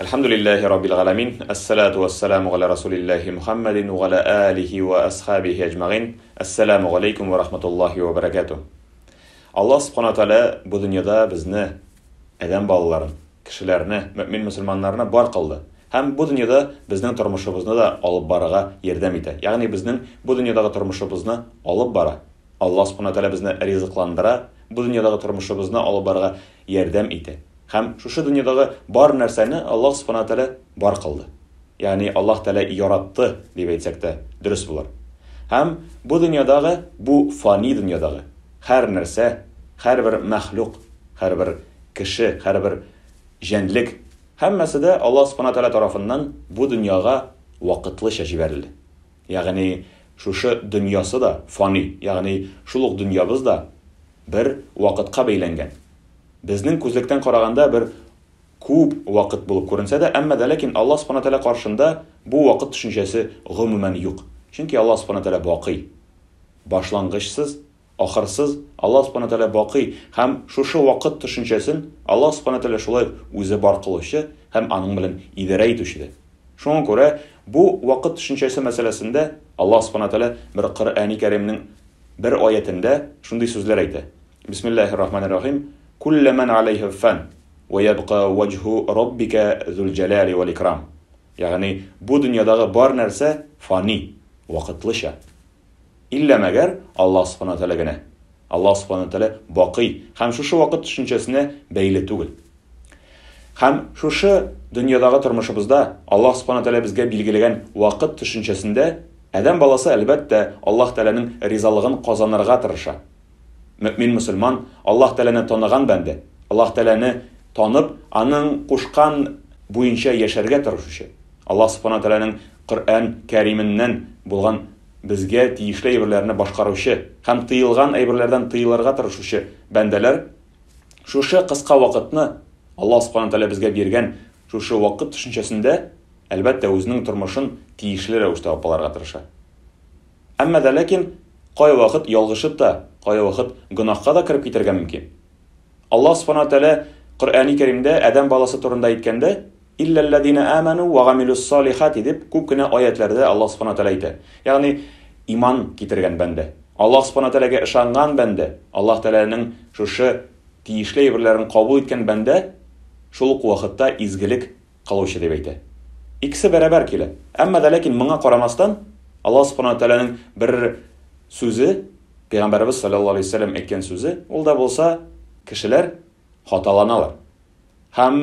Alhamdulillahi Rabbil Alamin. Assalatu wassalamu ala Rasulillahi Muhammadin wa ala alihi wa ashabihi ajma'in. Assalamu alaykum wa rahmatullahi wa barakatuh. Allah subhanahu wa ta'ala bu dünyada bizni, adam balalarini, kishilarni, mümin musulmonlarni bor qildi. Ham bu dünyada bizning turmushimizni da olib baraga yordam etadi. Ya'ni bizning bu dunyodagi turmushimizni olib bara. Allah subhanahu wa ta'ala bizni rizqlandira, bu dunyodagi turmushimizni olib baraga yordam etadi. Ham şu dünyadagi bor narsani Allah subhanahu wa ta'ala bor qildi. Ya'ni Allah ta'ala yaratdi deb aytsak da durust bo'lar. Ham bu dunyodagi, bu fani dunyodagi har narsa, har bir mahluq, har bir kishi, har bir janlik hammasida Allah subhanahu wa ta'ala tarafından bu dunyoga vaqtlicha jiberildi. Ya'ni şu dunyosi da fani, ya'ni shuluq dunyomizda bir vaqtga beylangan. Bizning ko'zlikdan qaraganda bir ko'p vaqt bo'lib ko'rinsa-da, ammo lekin Alloh subhanahu va taolo qarshida bu vaqt tushunchasi umuman yo'q. Chunki Alloh subhanahu va taolo boqiy. Boshlang'ichsiz, oxirsiz Alloh subhanahu va taolo boqiy. Ham shu vaqt tushunchasini Alloh subhanahu va taolo shulay o'zi bor qilishi ham aning bilan idora etishidi. Shunga ko'ra bu vaqt tushunchasi masalasida Alloh subhanahu va taolo bir Qur'oni Karimning bir oyatida shunday so'zlar aytdi. Bismillahirrohmanirrohim. كل من عليه فان ويبقى وجه ربك ذو الجلال والإكرام. Yani bu dünyadagi bor narsa fani, vaqtlicha. İlla magar Allah subhanahu wa ta'ala gina. Allah subhanahu wa ta'ala boqiy. Ham shu vaqt tushunchasini bayli tugul. Ham shu dunyodagi turmushimizda Allah subhanahu wa ta'ala bizga belgilagan vaqt tushunchasida adam balasi albatta Allah ta'alaning rizoligini qozonarga tirishadi. Mümin musulmon Allah Teala'ni tanıgan bende. Allah Teala'ni tanıp aning qo'shgan bo'yicha yasharga tirishuvchi. Allah subhanahu Teala'ning Qur'on Karimindən bo'lgan bizga tegishli ayberlarni boshqaruvchi, ham tiyilgan ayberlardan tiyillarga tirishuvchi bandalar shu qisqa vaqtni Allah subhanahu Teala bizga bergan shu vaqt tushunchasida albatta o'zining turmushin tegishli ravishda opalarga tirishadi. Ammo lekin qo'y vaqt yolg'ishib da qo'y vaqt gunohga da kirib ketirgan mumkin. Allah subhanahu wa ta'ala Qur'oni Karimda adam balasi turida aytganda illallazina amanu va amilus solihati deb ko'pgina oyatlarda Allah subhanahu wa ta'ala aytadi. Ya'ni iymon keltirgan banda, Allah subhanahu wa ta'alaga ishongan banda, Allah ta'alaning shu tegishli iboralarini qabul etgan banda shul vaqtda izgilik qiluvchi deb aytadi. Ikkisi barabar keladi. Ammo lekin bunga qaramasdan Allah subhanahu wa ta'alaning bir so'zi Peygamberimiz sallallohu alayhi vasallam aytgan so'zi, ulda bo'lsa kishilar xatolanalar. Ham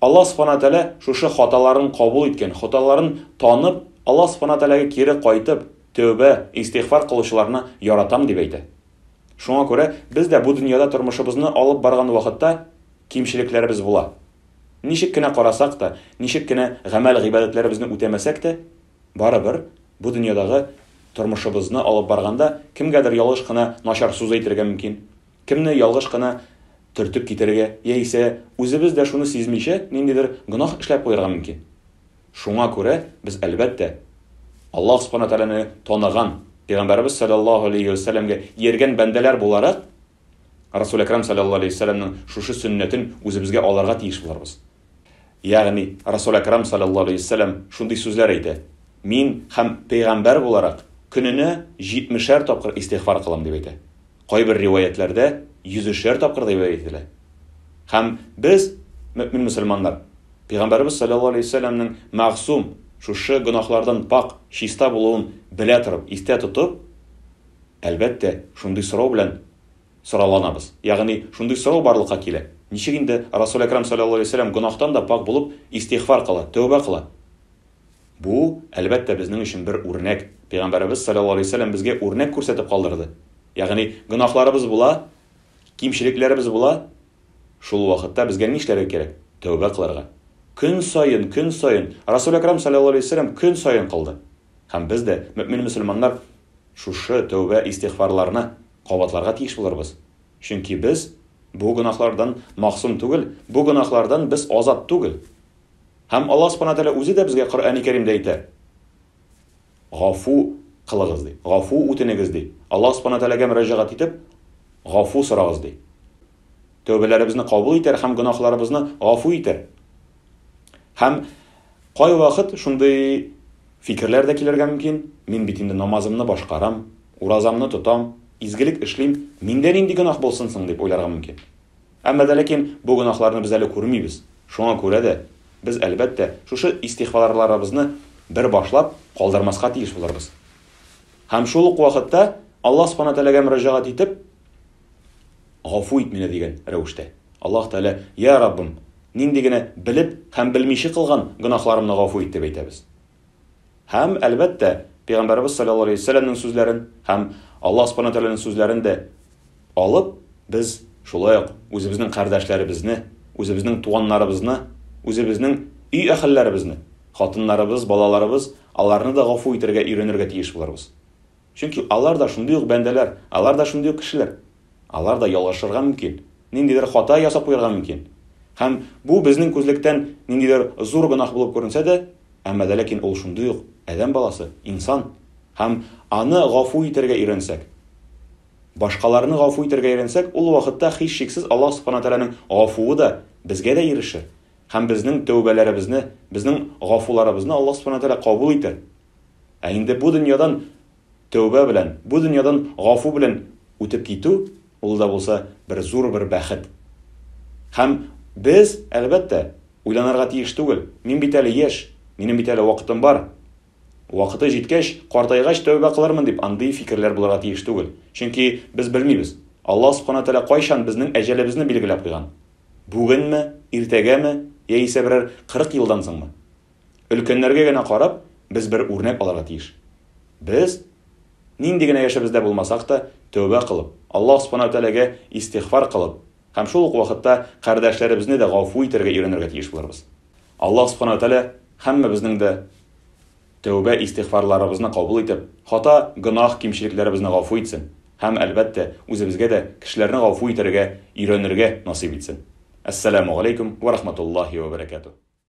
Alloh subhanahu va taolo shu xatolarini qabul etgan, xatolarini tanib, Alloh subhanahu va taolaga keri qaytib, tövbe, istig'for qilishlarini yaratam deb aytadi. Shunga ko'ra bizda bu dunyoda turmushimizni olib borgan vaqtda kimchiliklarimiz bo'lar. Nishikkina qarasak da, nishikkina amal ibodatlarimizni o'tamasak da, baribir bu dunyodagi turmushimizni olib borganda kimgadir yolg'ishqina nashar so'z aytirga mumkin. Kimni yolg'ishqina turtib ketirga, yeysa o'zimiz da shuni sezmaycha, nindidir gunoh ishlab qo'yarga mumkin. Shunga ko'ra biz albatta Alloh subhanahu va taolani tanigan Payg'ambarimiz sallallohu alayhi vasallamga yergan bandalar bo'larak Rasul akram sallallohu alayhi vasallamning shu sunnatini o'zimizga olarga tegishli bo'lamiz. Ya'ni Rasul akram sallallohu alayhi vasallam shunday so'zlar aytdi. Men ham payg'ambar bo'larak kunini 70'er topqir istig'for qilam deb aytadi. Qo'y bir rivoyatlarda 100'er topqir deb aytadilar. Ham biz mümin musulmonlar Payg'ambarimiz sallallohu alayhi vasallamning ma'sum shu gunohlardan pok, shista bo'luvini bila turib, esda tutib, albatta shunday so'rov bilan so'ralanamiz. Ya'ni shunday so'rov borliqqa keladi. Nechigindi Rasul akram sallallohu alayhi vasallam gunohdan da pok bo'lib istig'for qiladi, tavba qiladi. Bu albatta bizning uchun bir o'rnak. Payg'ambarimiz sallallohu alayhi vasallam bizga o'rnak ko'rsatib qoldirdi. Ya'ni gunohlarimiz bo'lar, kimchiliklarimiz bo'lar, shu vaqtda bizga nima ishlar kerak? Tavba qilarga. Kun sayin Rasul akram sallallohu alayhi vasallam kun sayin qildi. Ham bizda mu'min musulmonlar shu tavba istig'forlarni qavatlarga tegish bo'larmiz. Chunki biz bu gunohlardan ma'sum tugul, bu gunohlardan biz ozod tugul. Ham Alloh subhanahu wa taolo o'zi da bizga Qur'oni Karimda aytadi. G'afu qiling'iz deydi. G'afu o'tinigiz deydi. Alloh subhanahu wa taologa murojaat etib, g'afu so'rag'iz deydi. Tövbelerimizni qabul etar, ham gunohlarimizni g'afu etar. Һәм кай вакыт шундый фикерләр дә килергә мөмкин. Мин бит инде намазымны башкарам, уразамны тотам, изгелек эшлим, миндә нинди гөнаһ булсын соң дип уйларга мөмкин. Әмма дә ләкин бу гөнаһларны без әле күрмибез. Шуңа күрә дә без әлбәттә шушы истихфарларыбызны бер башлап калдырмаска тиеш булырбыз. Һәм шул ук вакытта Аллаһ Субхану тәгаләгә мөрәҗәгать итеп, гафу ит мине дигән рәвештә. Аллаһ Тәгалә, я Раббым, нинди генә белеп һәм белмичә кылган гөнаһларымны гафу ит дип әйтәбез. Һәм әлбәттә Пәйгамбәрбез саллаллаһу алейһи ва сәлләмнең сүзләрен һәм Аллаһ Субхану тәгаләнең сүзләрен дә алып, без шулай ук үзебезнең кардәшләребезне, үзебезнең туганнарыбызны, үзебезнең үй әһелләребезне, хатыннарыбыз, балаларыбыз, аларны да гафу итәргә өйрәнергә тиеш булырбыз. Чөнки алар да шундый ук бәндәләр, алар да шундый ук кешеләр. Алар да ялгышырга мөмкин, ниндидер хата ясап куярга мөмкин. Һәм бу безнең күзлектән ниндидер зур гөнаһ булып күренсә дә, әмма дә ләкин ул шундый ук адәм баласы, инсан. Һәм аны гафу итәргә өйрәнсәк, башкаларны гафу итәргә өйрәнсәк, ул вакытта һичшиксез Аллаһ Субхану тәгаләнең гафуы да безгә дә ирешер. Һәм безнең тәүбәләребезне, безнең гафуларыбызны Аллаһ Субхану тәгалә кабул итер. Ә инде бу дөньядан тәүбә белән, бу дөньядан гафу белән үтеп китү, ул да булса бер зур бер бәхет. Һәм без әлбәттә уйланырга тиеш түгел. Мин бит әле яшь, минем бит әле вакытым бар. Вакыты җиткәч, картайгач тәүбә кылырмын дип андый фикерләр булырга тиеш түгел. Чөнки без белмибез. Аллаһ Субхану тәгалә кайчан безнең әҗәлебезне билгеләп куйган? Бүгенме, иртәгәме, яисә берәр 40 елдан соңмы? Өлкәннәргә генә карап, без бер үрнәк алырга тиеш. Без нинди генә яшәбездә булмасак та тәүбә кылып, Аллаһ Субхану тәгаләгә истигъфар кылып, һәм шул ук вакытта кардәшләребезне дә гафу итәргә өйрәнергә тиеш булырбыз. Аллаһ Субхану тәгалә һәммәбезнең дә тәүбә истигъфарларыбызны кабул итеп, хата, гөнаһ, кимчелекләребезне гафу итсен. Һәм әлбәттә үзебезгә дә кешеләрне гафу итәргә, өйрәнергә насыйп итсен. Ассаламу алейкум ва рахматуллаһи ва баракатуһ.